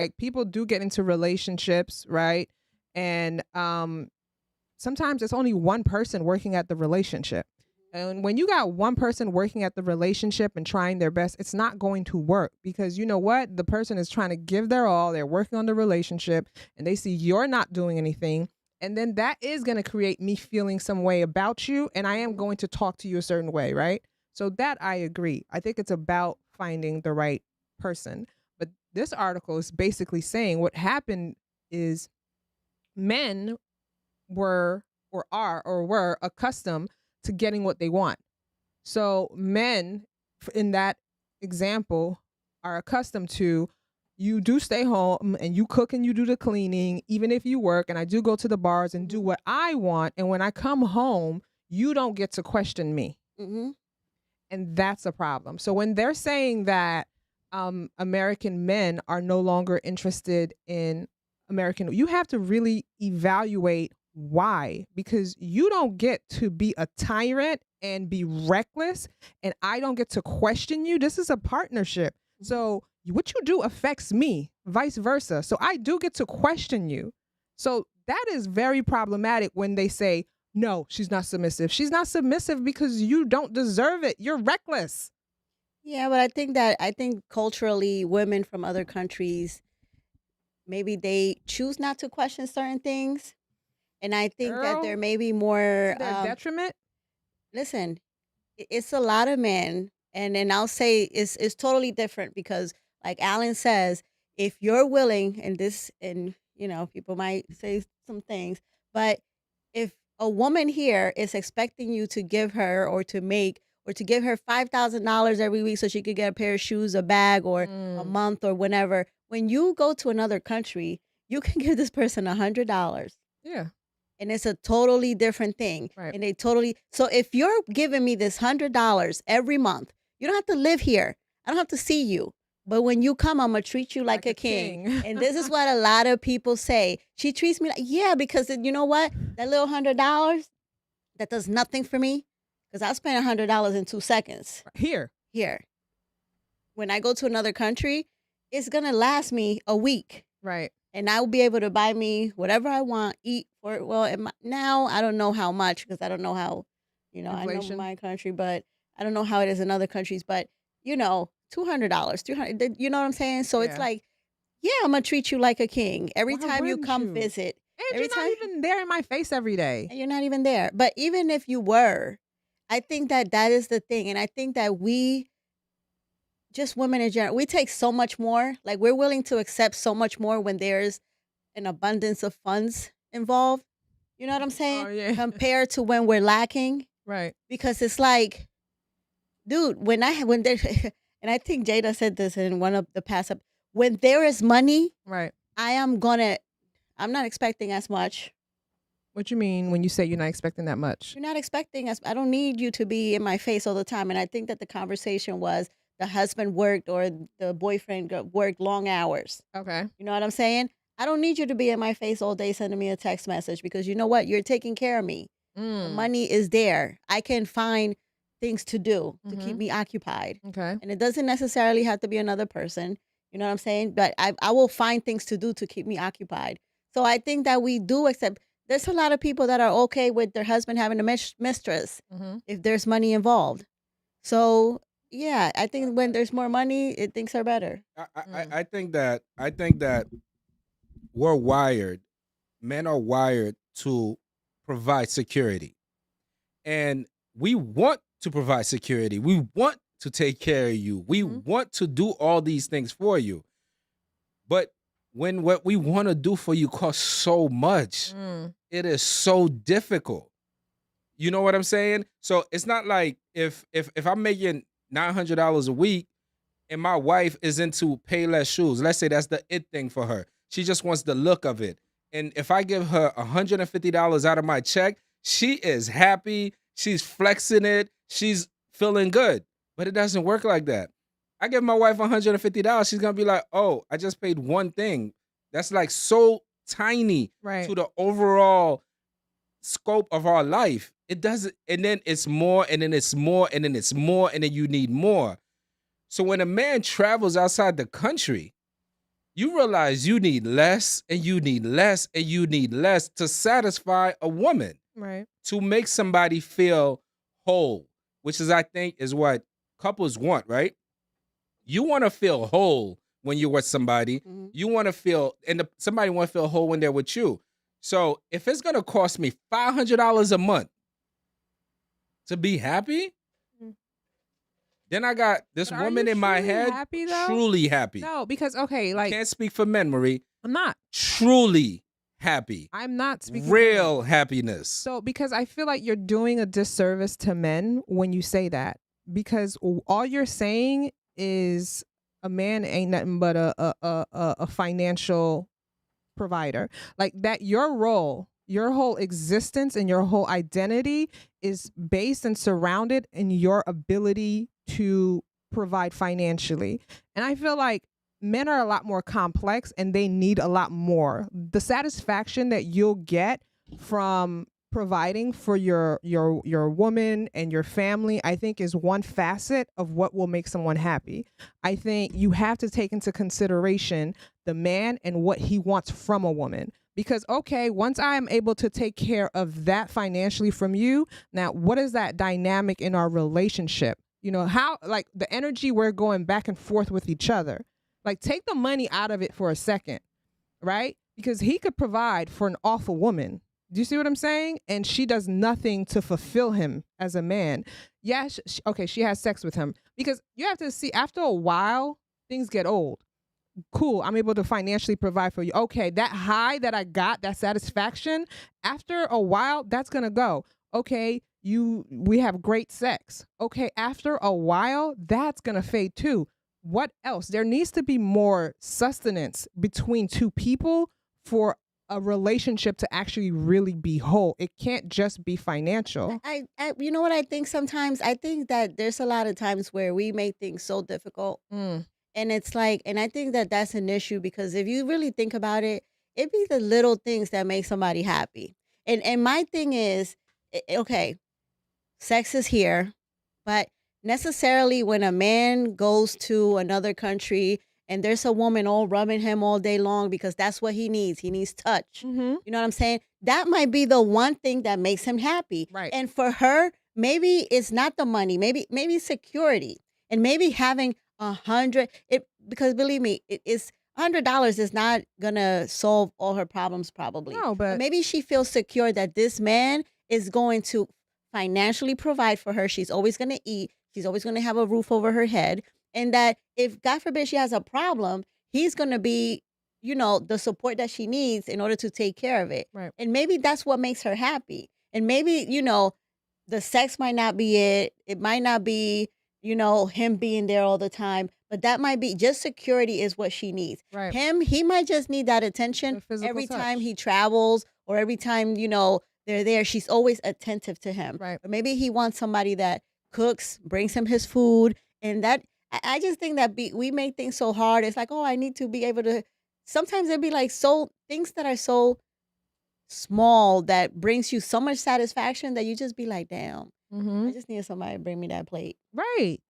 like people do get into relationships, right? And sometimes it's only one person working at the relationship. And when you got one person working at the relationship and trying their best, it's not going to work because you know what? The person is trying to give their all, they're working on the relationship, and they see you're not doing anything. And then that is going to create me feeling some way about you. And I am Mhm. going to talk to you a certain way, right? So that I agree. I think it's about finding the right person. But this article is basically saying what happened is men were or are or were accustomed to getting what they want. So men in that example are accustomed to you do stay home and you cook and you do the cleaning even if you work and I do go to the bars and do Mhm. what I want and when I come home you don't get to question me. Mhm. And that's a problem. So when they're saying that American men are no longer interested in American, you have to really evaluate why, because you don't get to be a tyrant and be reckless, and I don't get to question you. This is a partnership. Mhm. So what you do affects me, vice versa. So I do get to question you. So that is very problematic when they say, no, she's not submissive. She's not submissive because you don't deserve it. You're reckless. Yeah, but I think culturally, women from other countries, maybe they choose not to question certain things, and I think that there Girl, may be to more. their detriment. Listen, it's a lot of men, and then I'll say it's totally different because, like Alan says, if you're willing, and this, and people might say some things, but if a woman here is expecting you to give her or to make or to give her $5,000 every week so she could get a pair of shoes, a bag, or a Mm, month or whenever, when you go to another country, you can give this person $100 yeah, and it's a totally different thing. right. And they totally so if you're giving me this $100 every month, you don't have to live here. I don't have to see you. But when you come, I'm gonna treat you like Like a a king. king. And this is what a lot of people say. She treats me like, yeah, because you know what? That little $100 that does nothing for me. Because I'll spend $100 in 2 seconds Here, here. When I go to another country, it's gonna last me a week right. and I will be able to buy me whatever I want, eat for it. Well, now I don't know how much because I don't know how, I know Inflation. my country, but I don't know how it is in other countries. But $200, 300. You know what I'm saying? So it's Yeah. like, yeah, I'm gonna treat you like a king every Why time you wouldn't come you? visit. And Every you're not time, even there in my face every day. and you're not even there. But even if you were, I think that that is the thing, and I think that we just women in general, we take so much more. Like we're willing to accept so much more when there's an abundance of funds involved. You know what I'm Oh saying? yeah. Compared to when we're lacking, Right. because it's like, dude, when there, and I think Jada said this in one of the past. When there is money, Right. I am gonna. I'm not expecting as much. What you mean when you say you're not expecting that much? You're not expecting as. I don't need you to be in my face all the time. And I think that the conversation was the husband worked or the boyfriend worked long hours. Okay. You know what I'm saying? I don't need you to be in my face all day sending me a text message because you know what? You're taking care of me. The Mm. money is there. I can find things to do to keep Mhm. me occupied. Okay. And it doesn't necessarily have to be another person. You know what I'm saying? But I will find things to do to keep me occupied. So I think that we do accept there's a lot of people that are okay with their husband having a mistress Mhm. if there's money involved. So yeah, I think when there's more money, things are better. Mm. I think that we're wired. Men are wired to provide security, and we want to provide security. We want to take care of you. We Mhm. want to do all these things for you. But when what we want to do for you costs so much, Mm. it is so difficult. You know what I'm saying? So it's not like if I'm making $900 a week and my wife is into Payless shoes. Let's say that's the it thing for her. She just wants the look of it. And if I give her $150 out of my check, she is happy. She's flexing it. She's feeling good. But it doesn't work like that. I give my wife $150, she's gonna be like, oh, I just paid one thing. That's like so tiny Right. to the overall scope of our life. It doesn't, and then it's more, and then it's more, and then it's more, and then you need more. So when a man travels outside the country, you realize you need less and you need less and you need less to satisfy a woman, Right. to make somebody feel whole, which is, I think, is what couples want, right? You want to feel whole when you're with somebody. Mhm. You want to feel, and somebody want to feel whole when they're with you. So if it's gonna cost me $500 a month to be happy, Mm. then I got this But are you woman in my truly head, happy though? truly happy. No, because okay, like Can't speak for men, Marie. I'm not. Truly happy. I'm not speaking for men. Real happiness. So because I feel like you're doing a disservice to men when you say that, because all you're saying is a man ain't nothing but a financial provider. Like that, your role, your whole existence and your whole identity is based and surrounded in your ability to provide financially. And I feel like men are a lot more complex and they need a lot more. The satisfaction that you'll get from providing for your woman and your family, I think, is one facet of what will make someone happy. I think you have to take into consideration the man and what he wants from a woman. Because okay, once I am able to take care of that financially from you, now what is that dynamic in our relationship? You know, how like the energy we're going back and forth with each other. Like take the money out of it for a second, right? Because he could provide for an awful woman. Do you see what I'm saying? And she does nothing to fulfill him as a man. Yeah, okay, she has sex with him. Because you have to see, after a while, things get old. Cool, I'm able to financially provide for you. Okay, that high that I got, that satisfaction, after a while, that's gonna go. Okay, we have great sex. Okay, after a while, that's gonna fade too. What else? There needs to be more sustenance between two people for a relationship to actually really be whole. It can't just be financial. You know what I think sometimes? I think that there's a lot of times where we make things so difficult. Mm. And it's like, and I think that that's an issue because if you really think about it, it be the little things that make somebody happy. And my thing is, okay, sex is here, but necessarily when a man goes to another country and there's a woman all rubbing him all day long because that's what he needs. He needs touch. Mm-hmm. You know what I'm saying? That might be the one thing that makes him happy. Right. And for her, maybe it's not the money, maybe security. And maybe having 100 it because believe me, it's $100 is not gonna solve all her problems probably. No, but Maybe she feels secure that this man is going to financially provide for her. She's always going to eat. She's always going to have a roof over her head. And that if, God forbid, she has a problem, he's going to be, the support that she needs in order to take care of it. right. And maybe that's what makes her happy. And maybe, the sex might not be it. It might not be, him being there all the time. But that might be just security is what she needs. Right. He might just need that The attention physical every touch. time he travels or every time, they're there. She's always attentive to him. Right. Or maybe he wants somebody that cooks, brings him his food. And that, I just think that we make things so hard. It's like, oh, I need to be able to, sometimes it'd be like things that are so small that brings you so much satisfaction that you just be like, damn, Mm-hmm. I just need somebody to bring me that plate. Right.